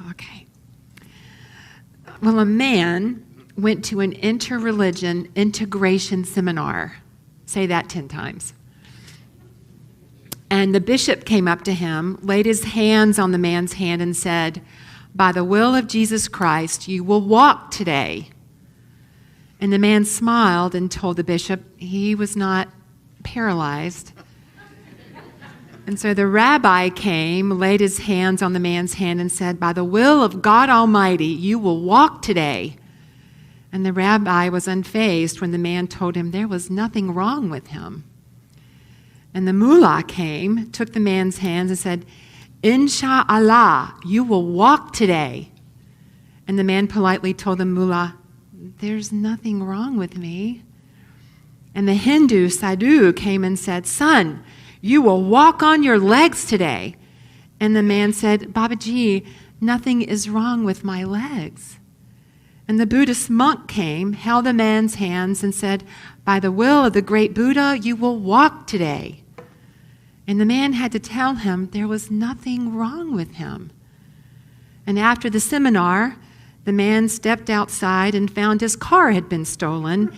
Okay. Well, a man went to an interreligion integration seminar. Say that 10 times. And the bishop came up to him, laid his hands on the man's hand and said, "By the will of Jesus Christ, you will walk today." And the man smiled and told the bishop he was not paralyzed. And so the rabbi came, laid his hands on the man's hand and said, "By the will of God Almighty, you will walk today." And the rabbi was unfazed when the man told him there was nothing wrong with him. And the mullah came, took the man's hands and said, "Insha'Allah, you will walk today." And the man politely told the mullah, "There's nothing wrong with me." And the Hindu sadhu came and said, "Son, you will walk on your legs today." And the man said, "Babaji, nothing is wrong with my legs." And the Buddhist monk came, held the man's hands and said, "By the will of the great Buddha, you will walk today." And the man had to tell him there was nothing wrong with him. And after the seminar, the man stepped outside and found his car had been stolen.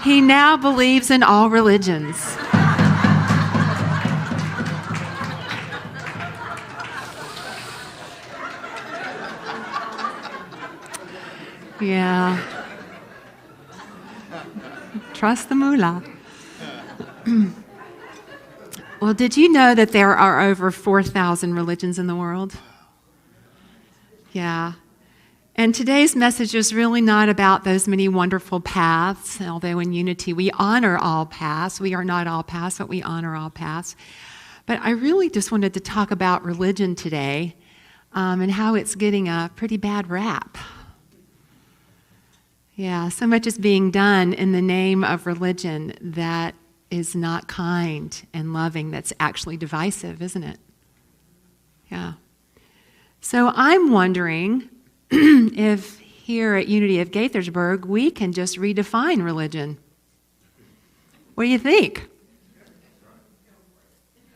He now believes in all religions. Yeah. Trust the mullah. Well, did you know that there are over 4,000 religions in the world? Yeah. And today's message is really not about those many wonderful paths, although in Unity we honor all paths. We are not all paths, but we honor all paths. But I really just wanted to talk about religion today and how it's getting a pretty bad rap. Yeah, so much is being done in the name of religion that is not kind and loving, that's actually divisive, isn't it? Yeah. So I'm wondering if here at Unity of Gaithersburg we can just redefine religion. What do you think?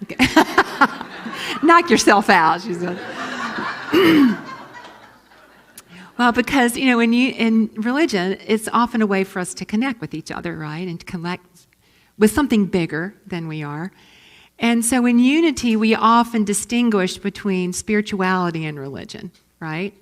Okay. Knock yourself out, she said. Well, because, in religion, it's often a way for us to connect with each other, right? And to connect with something bigger than we are. And so in Unity, we often distinguish between spirituality and religion, right?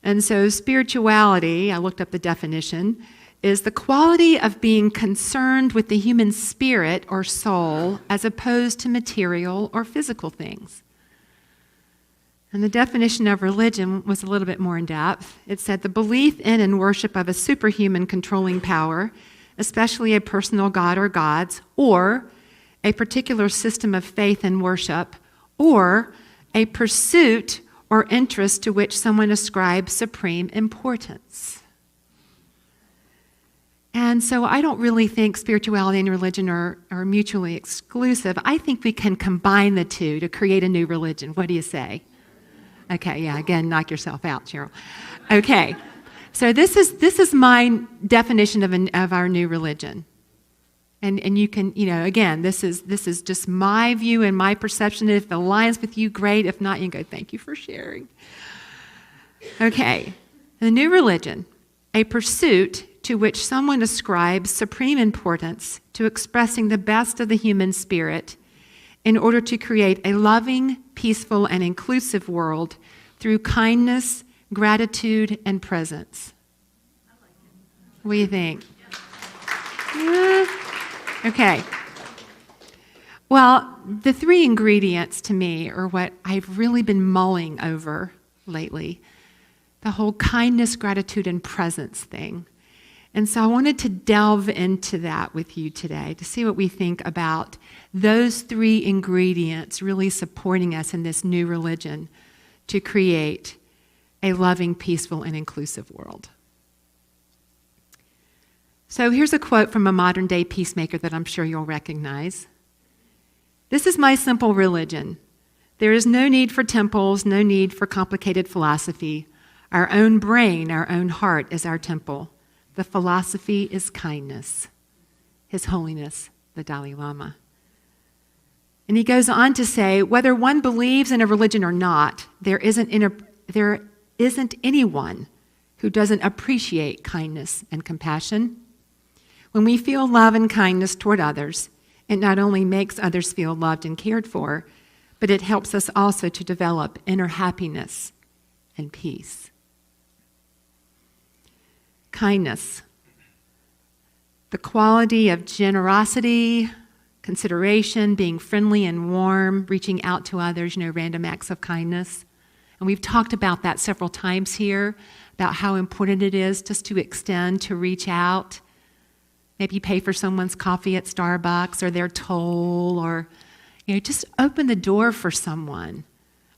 And so spirituality, I looked up the definition, is the quality of being concerned with the human spirit or soul as opposed to material or physical things. And the definition of religion was a little bit more in depth. It said the belief in and worship of a superhuman controlling power, especially a personal god or gods, or a particular system of faith and worship, or a pursuit or interest to which someone ascribes supreme importance. And so I don't really think spirituality and religion are mutually exclusive. I think we can combine the two to create a new religion. What do you say? Okay, yeah, again, knock yourself out, Sheryl. Okay, so this is my definition of our new religion. And you can, again, this is just my view and my perception. If it aligns with you, great. If not, you can go, thank you for sharing. Okay, the new religion, a pursuit to which someone ascribes supreme importance to expressing the best of the human spirit in order to create a loving, peaceful, and inclusive world through kindness, gratitude, and presence. What do you think? Okay. Well, the three ingredients to me are what I've really been mulling over lately. The whole kindness, gratitude, and presence thing. And so I wanted to delve into that with you today to see what we think about those three ingredients really supporting us in this new religion to create a loving, peaceful, and inclusive world. So here's a quote from a modern-day peacemaker that I'm sure you'll recognize. "This is my simple religion. There is no need for temples, no need for complicated philosophy. Our own brain, our own heart is our temple. The philosophy is kindness." His Holiness, the Dalai Lama. And he goes on to say, whether one believes in a religion or not, there isn't anyone who doesn't appreciate kindness and compassion. When we feel love and kindness toward others, it not only makes others feel loved and cared for, but it helps us also to develop inner happiness and peace. Kindness, the quality of generosity, consideration, being friendly and warm, reaching out to others, random acts of kindness. And we've talked about that several times here, about how important it is just to extend, to reach out, maybe pay for someone's coffee at Starbucks or their toll, or just open the door for someone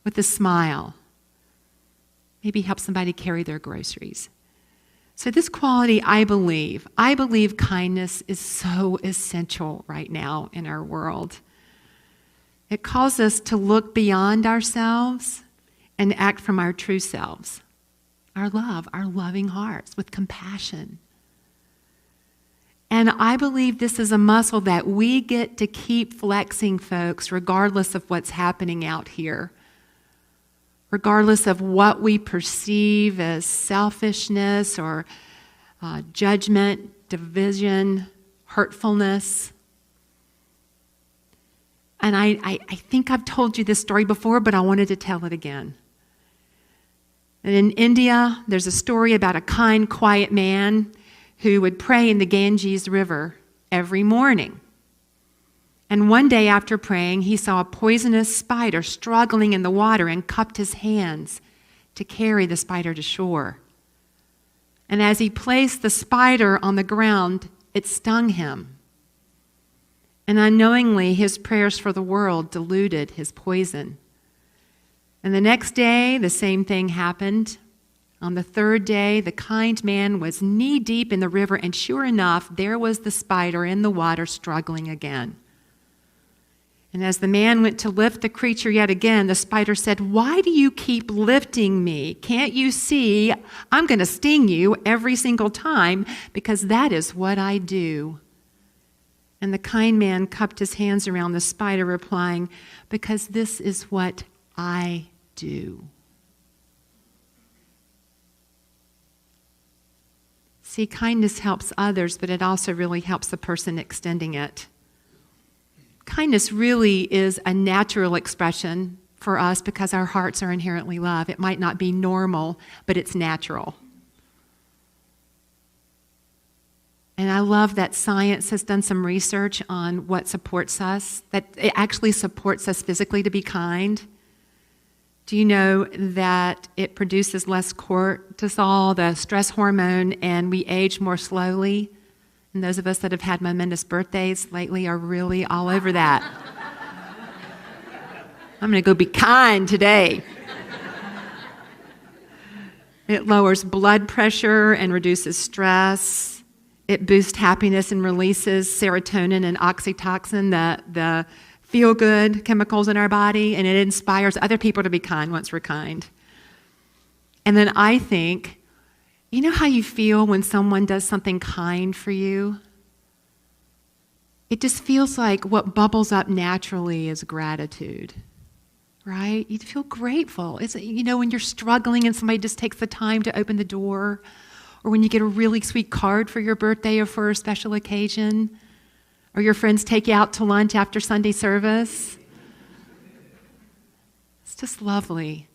with a smile. Maybe help somebody carry their groceries. So this quality, I believe kindness is so essential right now in our world. It calls us to look beyond ourselves and act from our true selves, our love, our loving hearts with compassion. And I believe this is a muscle that we get to keep flexing, folks, regardless of what's happening out here. Regardless of what we perceive as selfishness or judgment, division, hurtfulness. And I think I've told you this story before, but I wanted to tell it again. And in India, there's a story about a kind, quiet man who would pray in the Ganges River every morning. And one day after praying, he saw a poisonous spider struggling in the water and cupped his hands to carry the spider to shore. And as he placed the spider on the ground, it stung him. And unknowingly, his prayers for the world diluted his poison. And the next day, the same thing happened. On the third day, the kind man was knee-deep in the river, and sure enough, there was the spider in the water struggling again. And as the man went to lift the creature yet again, the spider said, "Why do you keep lifting me? Can't you see I'm going to sting you every single time because that is what I do?" And the kind man cupped his hands around the spider, replying, "Because this is what I do." See, kindness helps others, but it also really helps the person extending it. Kindness really is a natural expression for us because our hearts are inherently love. It might not be normal, but it's natural. And I love that science has done some research on what supports us, that it actually supports us physically to be kind. Do you know that it produces less cortisol, the stress hormone, and we age more slowly? And those of us that have had momentous birthdays lately are really all over that. I'm going to go be kind today. It lowers blood pressure and reduces stress. It boosts happiness and releases serotonin and oxytocin, the feel-good chemicals in our body, and it inspires other people to be kind once we're kind. And then I think, you know how you feel when someone does something kind for you? It just feels like what bubbles up naturally is gratitude, right? You feel grateful. It's, when you're struggling and somebody just takes the time to open the door, or when you get a really sweet card for your birthday or for a special occasion, or your friends take you out to lunch after Sunday service. It's just lovely.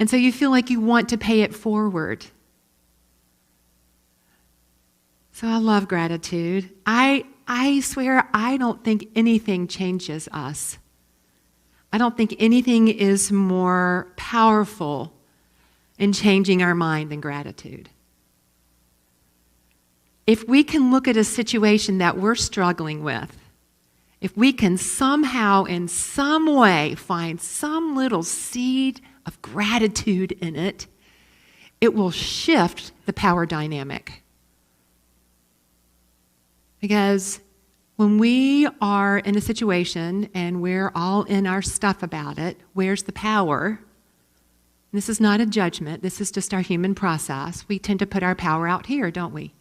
And so you feel like you want to pay it forward. So I love gratitude. I swear I don't think anything changes us. I don't think anything is more powerful in changing our mind than gratitude. If we can look at a situation that we're struggling with, if we can somehow, in some way, find some little seed of gratitude in it, it will shift the power dynamic. Because when we are in a situation and we're all in our stuff about it, where's the power? This is not a judgment. This is just our human process. We tend to put our power out here, don't we?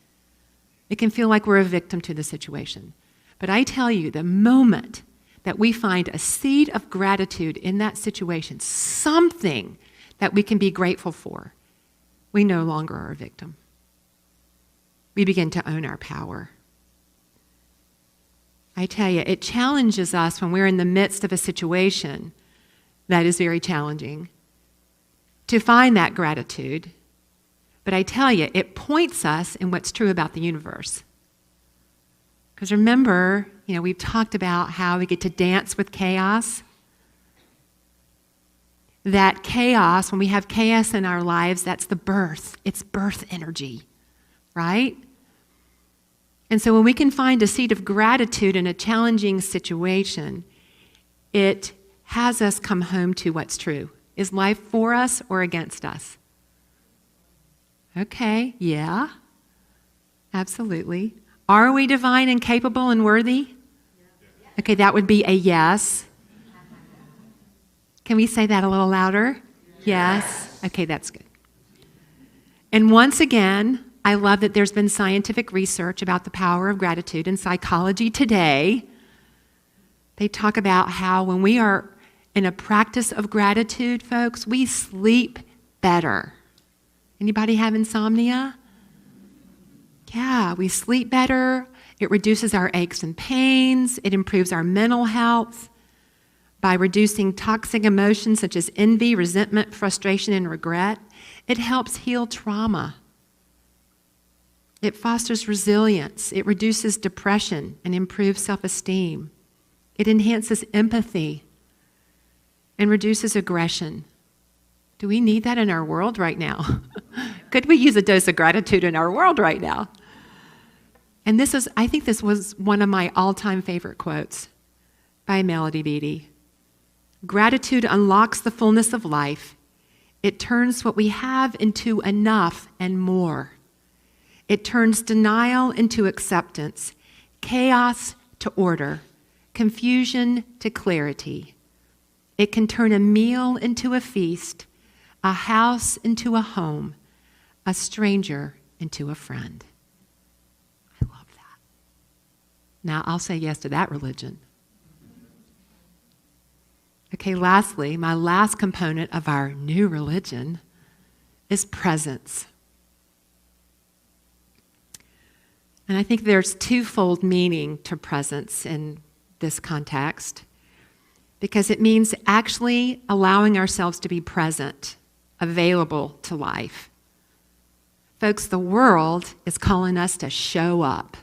It can feel like we're a victim to the situation. But I tell you, the moment that we find a seed of gratitude in that situation, something that we can be grateful for, we no longer are a victim. We begin to own our power. I tell you, it challenges us when we're in the midst of a situation that is very challenging to find that gratitude. But I tell you, it points us in what's true about the universe. Because remember, we've talked about how we get to dance with chaos. That chaos, when we have chaos in our lives, that's the birth. It's birth energy, right? And so when we can find a seed of gratitude in a challenging situation, it has us come home to what's true. Is life for us or against us? Okay, yeah, absolutely. Are we divine and capable and worthy? Okay, that would be a yes. Can we say that a little louder? Yes. Okay, that's good. And once again, I love that there's been scientific research about the power of gratitude in Psychology Today. They talk about how when we are in a practice of gratitude, folks, we sleep better. Anybody have insomnia? Yeah, we sleep better. It reduces our aches and pains. It improves our mental health by reducing toxic emotions such as envy, resentment, frustration, and regret. It helps heal trauma. It fosters resilience. It reduces depression and improves self-esteem. It enhances empathy and reduces aggression. Do we need that in our world right now? Could we use a dose of gratitude in our world right now? And I think this was one of my all-time favorite quotes by Melody Beattie. Gratitude unlocks the fullness of life. It turns what we have into enough and more. It turns denial into acceptance, chaos to order, confusion to clarity. It can turn a meal into a feast, a house into a home, a stranger into a friend. I love that. Now, I'll say yes to that religion. Okay, lastly, my last component of our new religion is presence. And I think there's twofold meaning to presence in this context, because it means actually allowing ourselves to be present, available to life. Folks, the world is calling us to show up.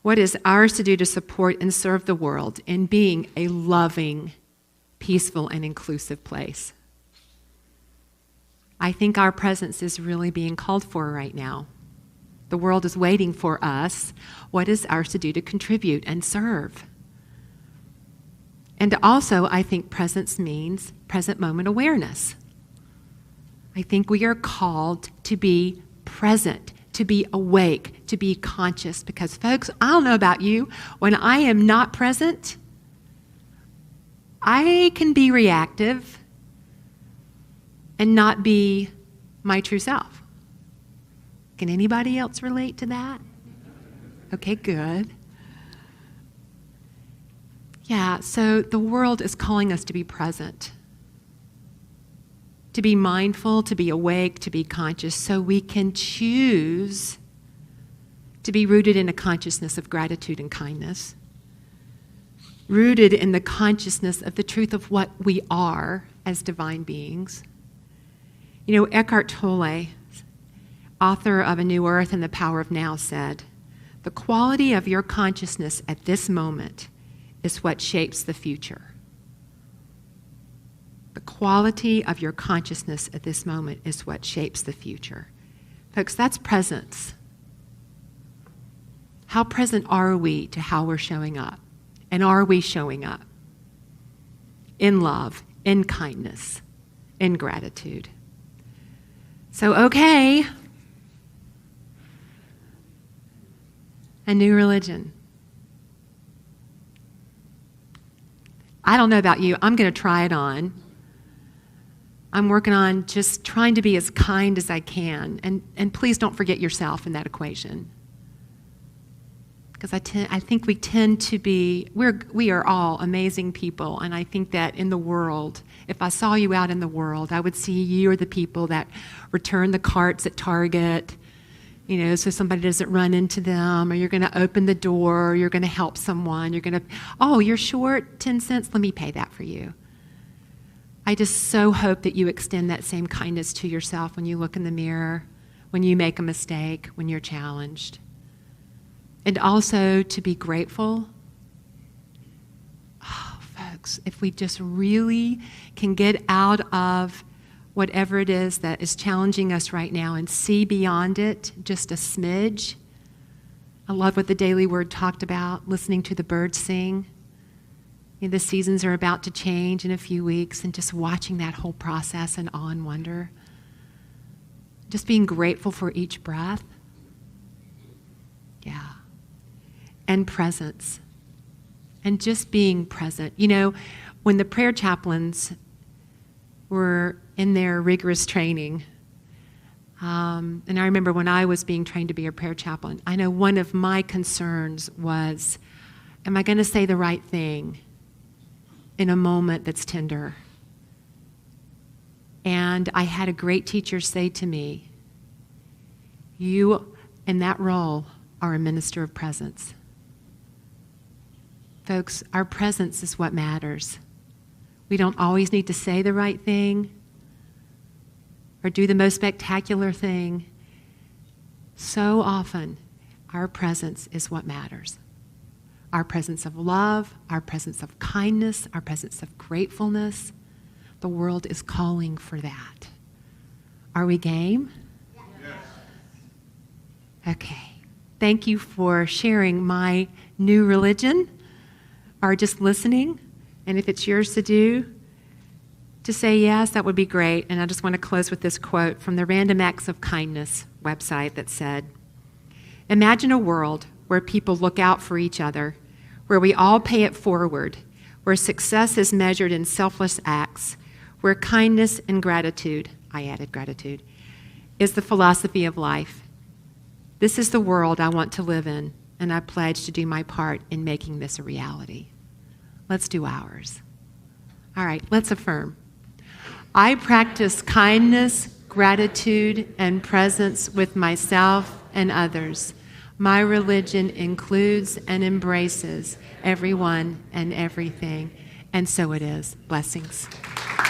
What is ours to do to support and serve the world in being a loving, peaceful, and inclusive place? I think our presence is really being called for right now. The world is waiting for us. What is ours to do to contribute and serve? And also, I think presence means present moment awareness. I think we are called to be present, to be awake, to be conscious. Because, folks, I don't know about you, when I am not present, I can be reactive and not be my true self. Can anybody else relate to that? Okay, good. Yeah, so the world is calling us to be present, to be mindful, to be awake, to be conscious, so we can choose to be rooted in a consciousness of gratitude and kindness, rooted in the consciousness of the truth of what we are as divine beings. You know, Eckhart Tolle, author of A New Earth and the Power of Now, said, "The quality of your consciousness at this moment is what shapes the future." The quality of your consciousness at this moment is what shapes the future. Folks, that's presence. How present are we to how we're showing up? And are we showing up in love, in kindness, in gratitude? So, okay, a new religion. I don't know about you. I'm going to try it on. I'm working on just trying to be as kind as I can. And please don't forget yourself in that equation. because I think we tend to be, we are all amazing people, and I think that in the world, if I saw you out in the world, I would see you are the people that return the carts at Target, so somebody doesn't run into them, or you're going to open the door, or you're going to help someone, you're short 10 cents, let me pay that for you. I just so hope that you extend that same kindness to yourself when you look in the mirror, when you make a mistake, when you're challenged. And also to be grateful. Oh, folks, if we just really can get out of whatever it is that is challenging us right now and see beyond it just a smidge. I love what the Daily Word talked about, listening to the birds sing. The seasons are about to change in a few weeks, and just watching that whole process in awe and wonder. Just being grateful for each breath. Yeah. And presence. And just being present. When the prayer chaplains were in their rigorous training, and I remember when I was being trained to be a prayer chaplain, I know one of my concerns was, am I going to say the right thing in a moment that's tender? And I had a great teacher say to me, you, in that role, are a minister of presence. Folks, our presence is what matters. We don't always need to say the right thing or do the most spectacular thing. So often, our presence is what matters. Our presence of love, our presence of kindness, our presence of gratefulness. The world is calling for that. Are we game? Yes. Okay. Thank you for sharing my new religion, or just listening. And if it's yours to do, to say yes, that would be great. And I just want to close with this quote from the Random Acts of Kindness website that said, imagine a world where people look out for each other, where we all pay it forward, where success is measured in selfless acts, where kindness and gratitude, I added gratitude, is the philosophy of life. This is the world I want to live in, and I pledge to do my part in making this a reality. Let's do ours. All right, let's affirm. I practice kindness, gratitude, and presence with myself and others. My religion includes and embraces everyone and everything, and so it is. Blessings.